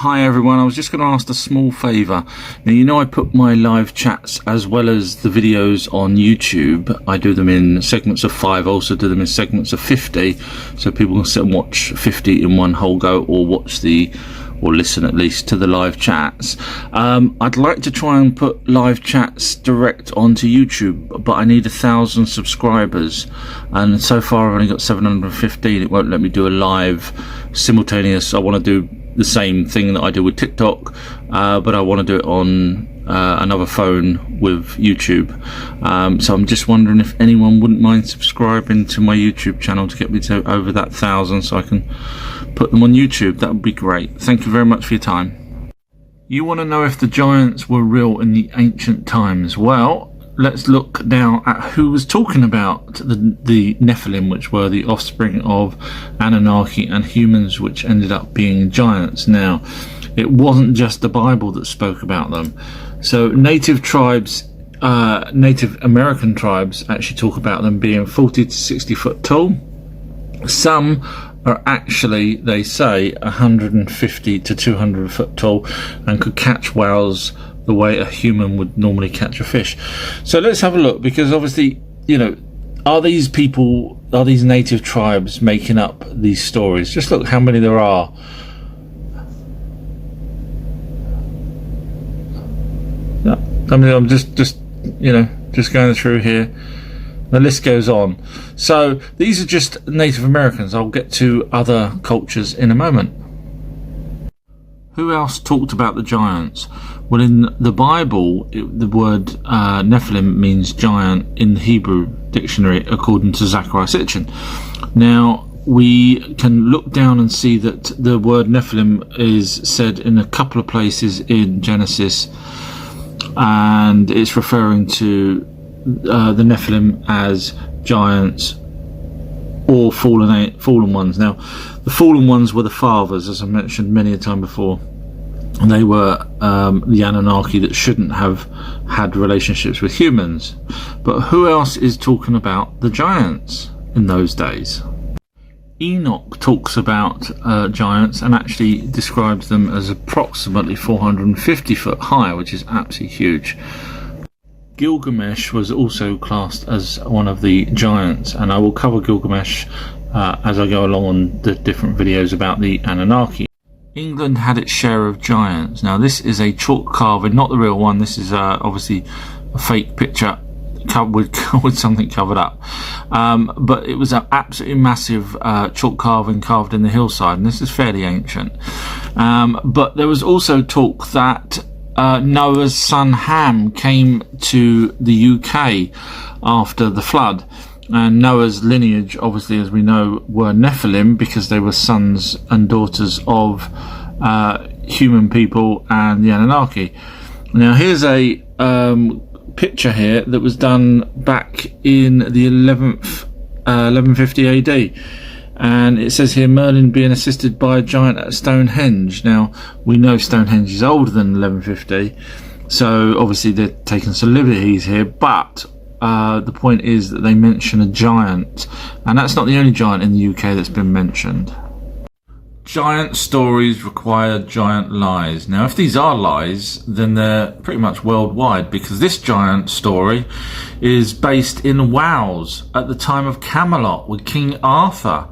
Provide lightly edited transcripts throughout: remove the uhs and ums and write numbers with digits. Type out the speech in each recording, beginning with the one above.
Hi everyone, I was just going to ask a small favour. Now you know I put my live chats as well as the videos on YouTube. I do them in segments of 5, also do them in segments of 50, so people can sit and watch 50 in one whole go, or listen at least to the live chats. I'd like to try and put live chats direct onto YouTube, but I need 1,000 subscribers, and so far I've only got 715. It won't let me do a live simultaneous. I want to do the same thing that I do with TikTok, but I want to do it on another phone with YouTube. So I'm just wondering if anyone wouldn't mind subscribing to my YouTube channel to get me to over that 1,000 so I can put them on YouTube. That would be great. Thank you very much for your time. You want to know if the giants were real in the ancient times? Well, let's look now at who was talking about the Nephilim, which were the offspring of Anunnaki and humans, which ended up being giants. Now, it wasn't just the Bible that spoke about them. So native tribes, Native American tribes actually talk about them being 40 to 60 foot tall. Some are actually, they say, 150 to 200 foot tall and could catch whales the way a human would normally catch a fish. So let's have a look, because obviously, you know, are these people, are these native tribes making up these stories? Just look how many there are. Yeah, I mean, I'm just you know, just going through here. The list goes on. So these are just Native Americans. I'll get to other cultures in a moment. Who else talked about the giants? Well, in the Bible, the word Nephilim means giant in the Hebrew dictionary, according to Zechariah Sitchin. Now, we can look down and see that the word Nephilim is said in a couple of places in Genesis, and it's referring to the Nephilim as giants or fallen ones. Now, the fallen ones were the fathers, as I mentioned many a time before. And they were the Anunnaki that shouldn't have had relationships with humans. But who else is talking about the giants in those days? Enoch talks about giants and actually describes them as approximately 450 foot high, which is absolutely huge. Gilgamesh was also classed as one of the giants, and I will cover Gilgamesh as I go along on the different videos about the Anunnaki. England had its share of giants. Now this is a chalk carving, not the real one. This is obviously a fake picture with something covered up, but it was an absolutely massive chalk carving carved in the hillside, and this is fairly ancient. But there was also talk that Noah's son Ham came to the UK after the flood, and Noah's lineage, obviously, as we know, were Nephilim, because they were sons and daughters of human people and the Anunnaki. Now here's a picture here that was done back in the 1150 AD, and it says here Merlin being assisted by a giant at Stonehenge. Now we know Stonehenge is older than 1150, so obviously they're taking some liberties here, but the point is that they mention a giant, and that's not the only giant in the UK that's been mentioned. Giant stories require giant lies. Now if these are lies, then they're pretty much worldwide, because this giant story is based in Wales at the time of Camelot with King Arthur,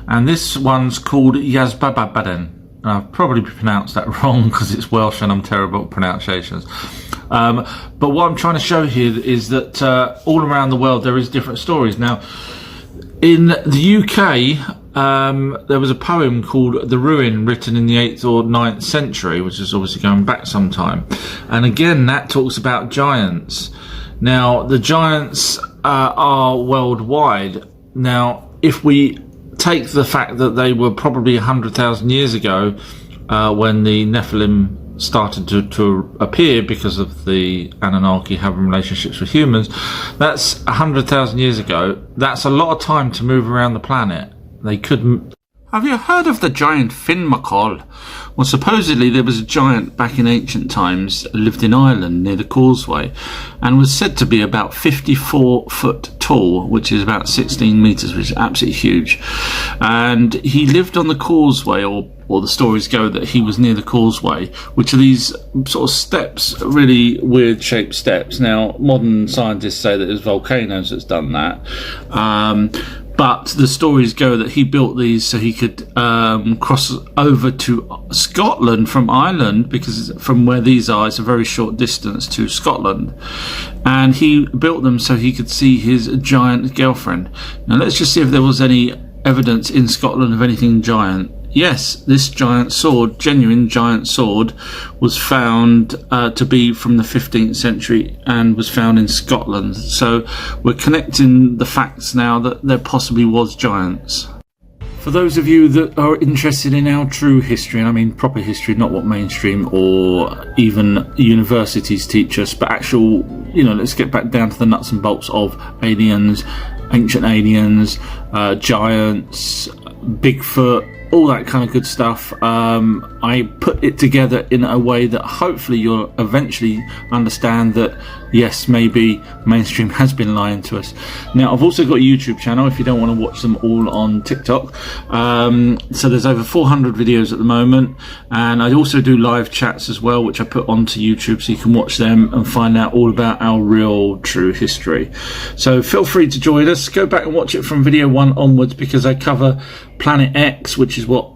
and this one's called Yazbabaden. I've probably pronounced that wrong because it's Welsh and I'm terrible at pronunciations. But what I'm trying to show here is that all around the world there is different stories. Now, in the UK, there was a poem called The Ruin, written in the 8th or 9th century, which is obviously going back some time. And again, that talks about giants. Now, the giants are worldwide. Now, if we take the fact that they were probably 100,000 years ago when the Nephilim started to appear because of the Anunnaki having relationships with humans, that's 100,000 years ago. That's a lot of time to move around the planet. They couldn't. Have you heard of the giant Finn McCall? Well, supposedly there was a giant back in ancient times, lived in Ireland near the causeway, and was said to be about 54 foot tall. tall, which is about 16 meters, which is absolutely huge. And he lived on the causeway, or the stories go that he was near the causeway, which are these sort of steps, really weird shaped steps. Now, modern scientists say that it's volcanoes that's done that. But the stories go that he built these so he could cross over to Scotland from Ireland, because from where these are, it's a very short distance to Scotland. And he built them so he could see his giant girlfriend. Now let's just see if there was any evidence in Scotland of anything giant. Yes, this giant sword, genuine giant sword, was found to be from the 15th century and was found in Scotland. So we're connecting the facts now that there possibly was giants. For those of you that are interested in our true history, and I mean proper history, not what mainstream or even universities teach us, but actual, let's get back down to the nuts and bolts of aliens, ancient aliens, giants, Bigfoot, all that kind of good stuff. I put it together in a way that hopefully you'll eventually understand that yes, maybe mainstream has been lying to us. Now, I've also got a YouTube channel if you don't want to watch them all on TikTok. So there's over 400 videos at the moment, and I also do live chats as well, which I put onto YouTube so you can watch them and find out all about our real true history. So feel free to join us. Go back and watch it from video 1 onwards, because I cover Planet X, which is what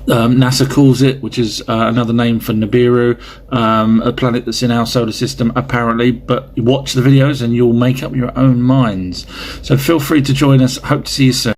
NASA calls it, which is another name for Nibiru, a planet that's in our solar system apparently. But watch the videos and you'll make up your own minds. So feel free to join us. Hope to see you soon.